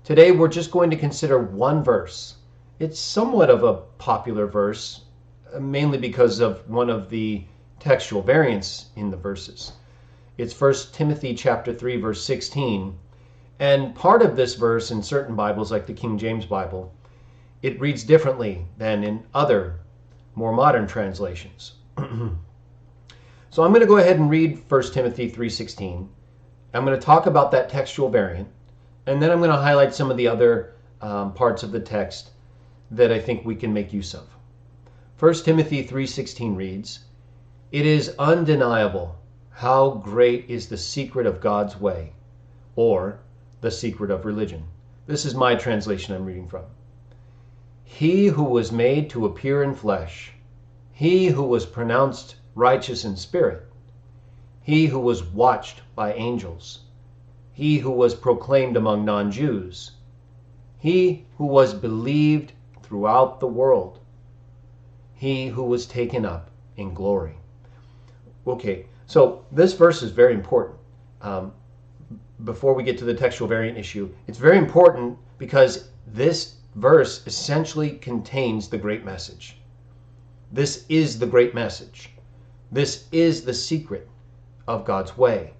Today we're just going to consider one verse. It's somewhat of a popular verse, mainly because of one of the textual variants in the verses. It's 1 Timothy chapter 3, verse 16. And part of this verse in certain Bibles, like the King James Bible, it reads differently than in other, more modern translations. So I'm going to go ahead and read 1 Timothy 3:16. I'm going to talk about that textual variant, and then I'm going to highlight some of the other parts of the text that I think we can make use of. 1 Timothy 3:16 reads, "It is undeniable how great is the secret of God's way," or the secret of religion. This is my translation I'm reading from. "He who was made to appear in flesh, he who was pronounced righteous in spirit, he who was watched by angels, he who was proclaimed among non-Jews, he who was believed throughout the world, he who was taken up in glory." Okay, so this verse is very important. Before we get to the textual variant issue, it's very important because this verse essentially contains the great message. This is the great message. This is the secret of God's way.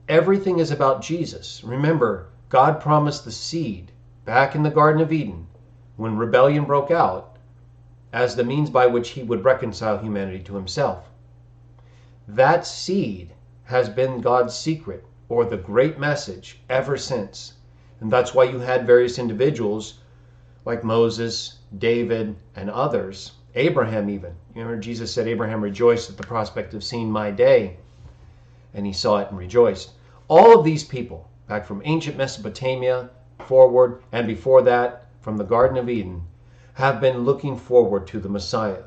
Everything is about Jesus. Remember, God promised the seed back in the Garden of Eden when rebellion broke out as the means by which he would reconcile humanity to himself. That seed has been God's secret, or the great message, ever since. And that's why you had various individuals like Moses, David, and others, Abraham even. You remember Jesus said, "Abraham rejoiced at the prospect of seeing my day," and he saw it and rejoiced. All of these people, back from ancient Mesopotamia forward, and before that, from the Garden of Eden, have been looking forward to the Messiah,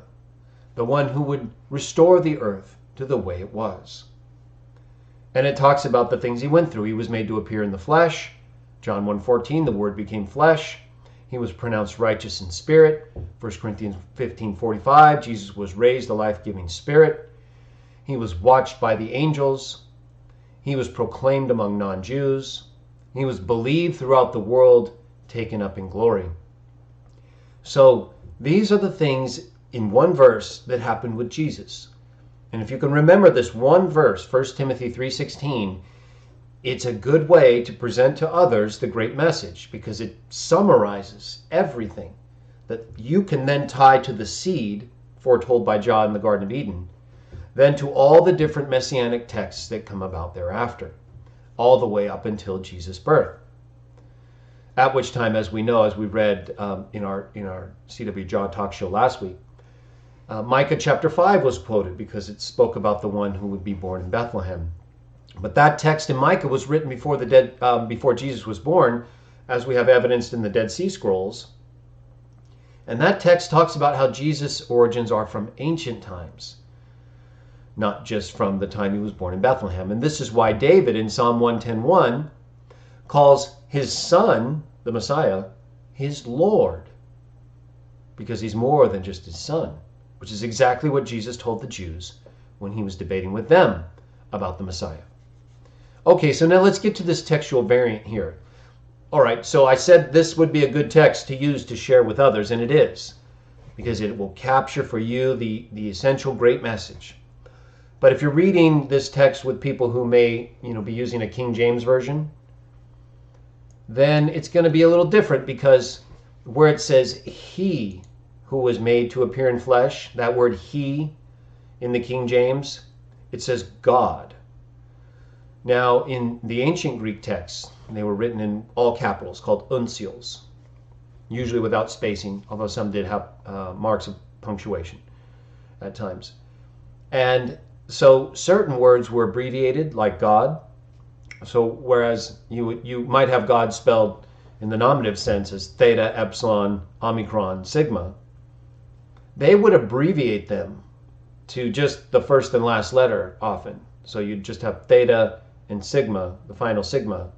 the one who would restore the earth to the way it was. And it talks about the things he went through. He was made to appear in the flesh. John 1:14, the Word became flesh. He was pronounced righteous in spirit. 1 Corinthians 15:45, Jesus was raised a life-giving spirit. He was watched by the angels. He was proclaimed among non-Jews. He was believed throughout the world, taken up in glory. So these are the things in one verse that happened with Jesus. And if you can remember this one verse, 1 Timothy 3:16, it's a good way to present to others the great message because it summarizes everything that you can then tie to the seed foretold by John in the Garden of Eden, then to all the different messianic texts that come about thereafter, all the way up until Jesus' birth. At which time, as we know, as we read in our C.W. Jaw talk show last week, Micah chapter 5 was quoted because it spoke about the one who would be born in Bethlehem. But that text in Micah was written before Jesus was born, as we have evidenced in the Dead Sea Scrolls. And that text talks about how Jesus' origins are from ancient times, not just from the time he was born in Bethlehem. And this is why David in Psalm 110:1 calls his son, the Messiah, his Lord, because he's more than just his son, which is exactly what Jesus told the Jews when he was debating with them about the Messiah. Okay, so now let's get to this textual variant here. All right, so I said this would be a good text to use to share with others, and it is, because it will capture for you the essential great message. But if you're reading this text with people who may, be using a King James version, then it's going to be a little different, because where it says he who was made to appear in flesh, that word he in the King James, it says God. Now, in the ancient Greek texts, they were written in all capitals, called uncials, usually without spacing, although some did have marks of punctuation at times. And so certain words were abbreviated, like God. So whereas you might have God spelled in the nominative sense as theta, epsilon, omicron, sigma, they would abbreviate them to just the first and last letter often. So you'd just have theta and sigma, the final sigma,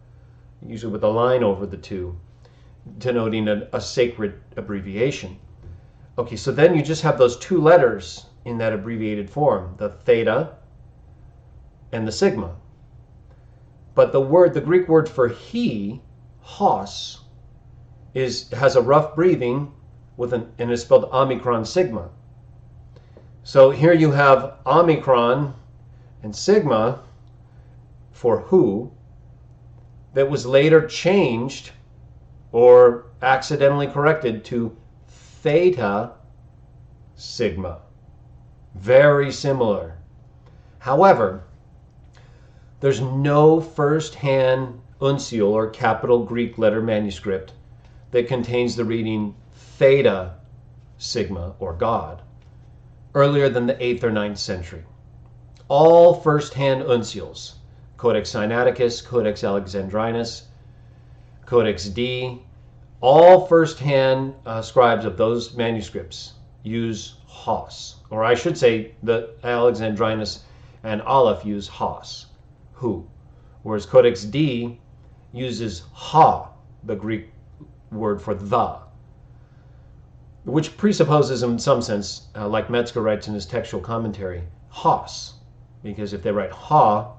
usually with a line over the two, denoting a sacred abbreviation. Okay, so then you just have those two letters in that abbreviated form, the theta and the sigma. But the Greek word for he, hos, has a rough breathing and is spelled Omicron Sigma. So here you have Omicron and Sigma for who, that was later changed or accidentally corrected to Theta Sigma. Very similar. However, there's no first-hand uncial or capital Greek letter manuscript that contains the reading Theta Sigma, or God, earlier than the 8th or 9th century. All first-hand uncials, Codex Sinaiticus, Codex Alexandrinus, Codex D, all first-hand scribes of those manuscripts use Hos, or I should say the Alexandrinus and Aleph use Hos, who, whereas Codex D uses Ha, the Greek word for the, which presupposes in some sense, like Metzger writes in his textual commentary, Hos, because if they write Ha,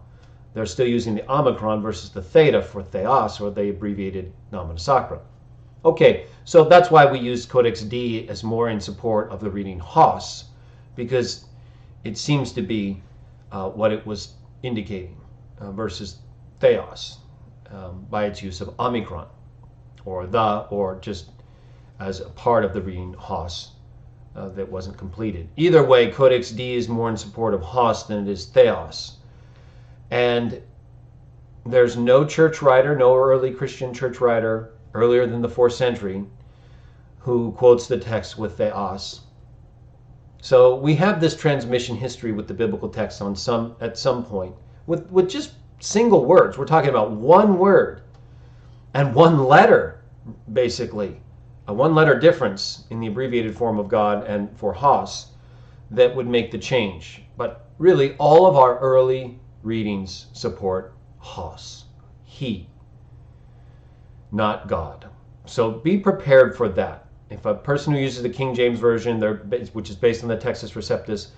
they're still using the Omicron versus the Theta for Theos, or the abbreviated Nomina Sacra. Okay, so that's why we use Codex D as more in support of the reading Hos, because it seems to be what it was indicating versus Theos by its use of Omicron, or just as a part of the reading Hos that wasn't completed. Either way, Codex D is more in support of Hos than it is Theos. And there's no church writer, no early Christian church writer earlier than the 4th century who quotes the text with Theos. So we have this transmission history with the biblical text at some point with just single words. We're talking about one word and one letter, basically. A one-letter difference in the abbreviated form of God and for Hos that would make the change. But really, all of our early readings support Hos, He, not God. So be prepared for that. If a person who uses the King James Version, which is based on the Textus Receptus,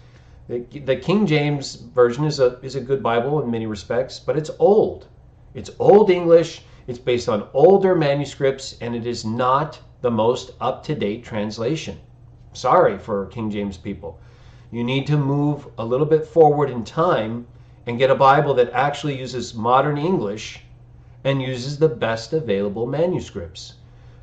the King James Version is a good Bible in many respects, but it's old. It's Old English, it's based on older manuscripts, and it is not the most up-to-date translation. Sorry for King James people. You need to move a little bit forward in time and get a Bible that actually uses modern English and uses the best available manuscripts.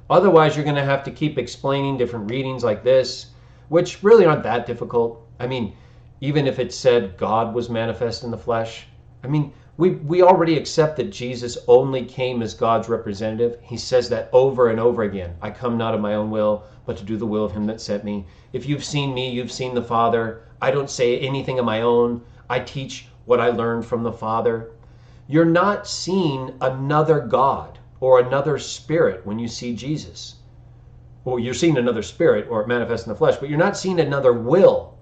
Otherwise, you're going to have to keep explaining different readings like this, which really aren't that difficult. I mean, even if it said God was manifest in the flesh, I mean, we already accept that Jesus only came as God's representative. He says that over and over again. I come not of my own will, but to do the will of him that sent me. If you've seen me, you've seen the Father. I don't say anything of my own. I teach what I learned from the Father. You're not seeing another God or another spirit when you see Jesus. Well, you're seeing another spirit or manifest in the flesh, but you're not seeing another will.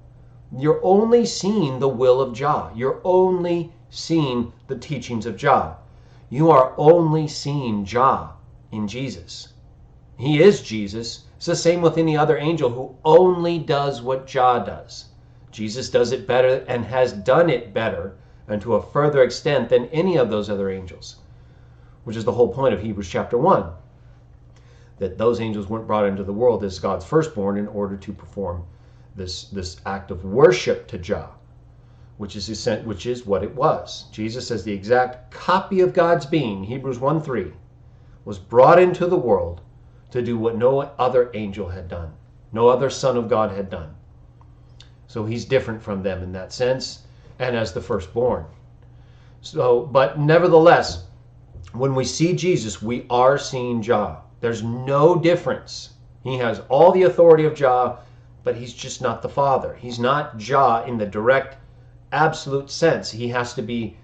You're only seeing the will of Jah. You're only seeing the teachings of Jah. You are only seeing Jah in Jesus. He is Jesus. It's the same with any other angel who only does what Jah does. Jesus does it better and has done it better and to a further extent than any of those other angels, which is the whole point of Hebrews chapter 1, that those angels weren't brought into the world as God's firstborn in order to perform this act of worship to Jah, which is what it was. Jesus, as the exact copy of God's being, Hebrews 1:3, was brought into the world to do what no other angel had done, no other son of God had done. So he's different from them in that sense, and as the firstborn. So, but nevertheless, when we see Jesus, we are seeing Jah. There's no difference. He has all the authority of Jah, but he's just not the Father. He's not Jah in the direct, absolute sense. He has to be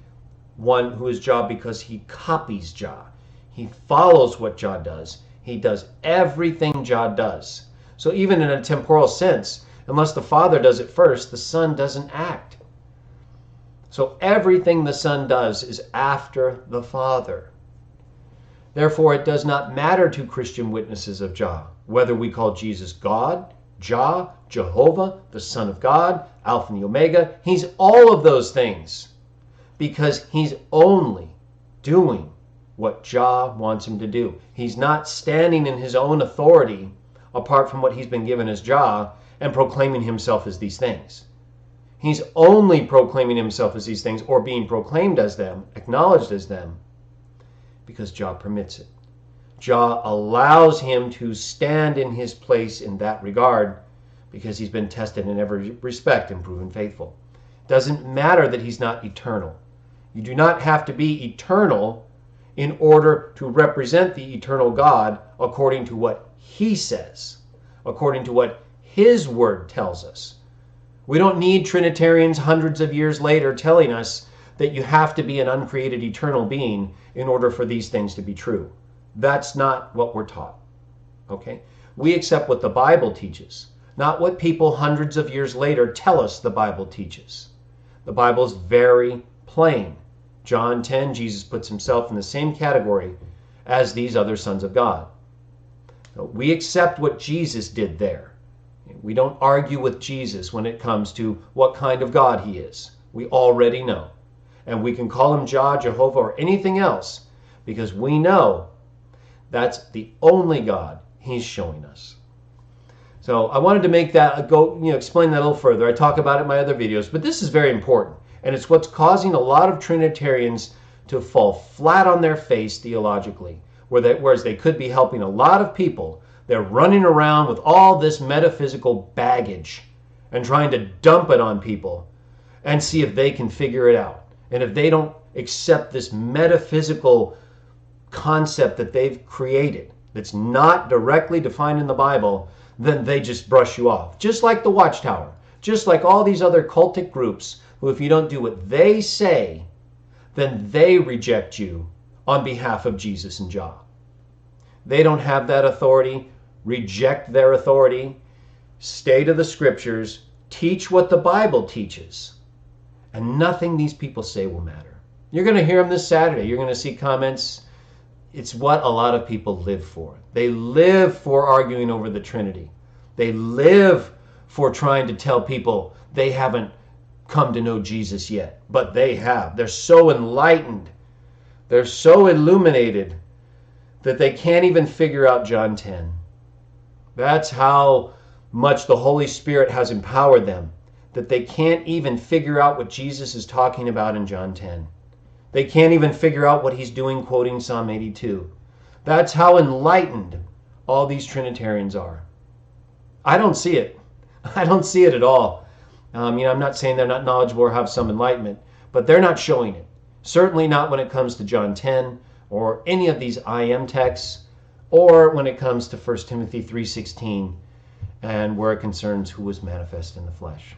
one who is Jah because he copies Jah. He follows what Jah does. He does everything Jah does. So even in a temporal sense, unless the Father does it first, the Son doesn't act. So everything the Son does is after the Father. Therefore, it does not matter to Christian witnesses of Jah whether we call Jesus God, Jah, Jehovah, the Son of God, Alpha and the Omega. He's all of those things because he's only doing what Jah wants him to do. He's not standing in his own authority apart from what he's been given as Jah and proclaiming himself as these things. He's only proclaiming himself as these things, or being proclaimed as them, acknowledged as them, because Jah permits it. Jah allows him to stand in his place in that regard because he's been tested in every respect and proven faithful. Doesn't matter that he's not eternal. You do not have to be eternal in order to represent the eternal God according to what he says, according to what his word tells us. We don't need Trinitarians hundreds of years later telling us that you have to be an uncreated eternal being in order for these things to be true. That's not what we're taught. Okay? We accept what the Bible teaches, not what people hundreds of years later tell us the Bible teaches. The Bible is very plain. John 10, Jesus puts himself in the same category as these other sons of God. So we accept what Jesus did there. We don't argue with Jesus when it comes to what kind of God he is. We already know. And we can call him Jah, Jehovah, or anything else because we know that's the only God he's showing us. So I wanted to make that explain that a little further. I talk about it in my other videos, but this is very important. And it's what's causing a lot of Trinitarians to fall flat on their face theologically, whereas they could be helping a lot of people. They're running around with all this metaphysical baggage and trying to dump it on people and see if they can figure it out. And if they don't accept this metaphysical concept that they've created that's not directly defined in the Bible, then they just brush you off. Just like the Watchtower, just like all these other cultic groups who, if you don't do what they say, then they reject you on behalf of Jesus and Jah. They don't have that authority. Reject their authority. Stay to the scriptures. Teach what the Bible teaches. And nothing these people say will matter. You're going to hear them this Saturday. You're going to see comments. It's what a lot of people live for. They live for arguing over the Trinity. They live for trying to tell people they haven't come to know Jesus yet. But they have. They're so enlightened. They're so illuminated that they can't even figure out John 10. That's how much the Holy Spirit has empowered them, that they can't even figure out what Jesus is talking about in John 10. They can't even figure out what he's doing quoting Psalm 82. That's how enlightened all these Trinitarians are. I don't see it. I don't see it at all. I'm not saying they're not knowledgeable or have some enlightenment, but they're not showing it. Certainly not when it comes to John 10 or any of these I am texts, or when it comes to 1 Timothy 3:16 and where it concerns who was manifest in the flesh.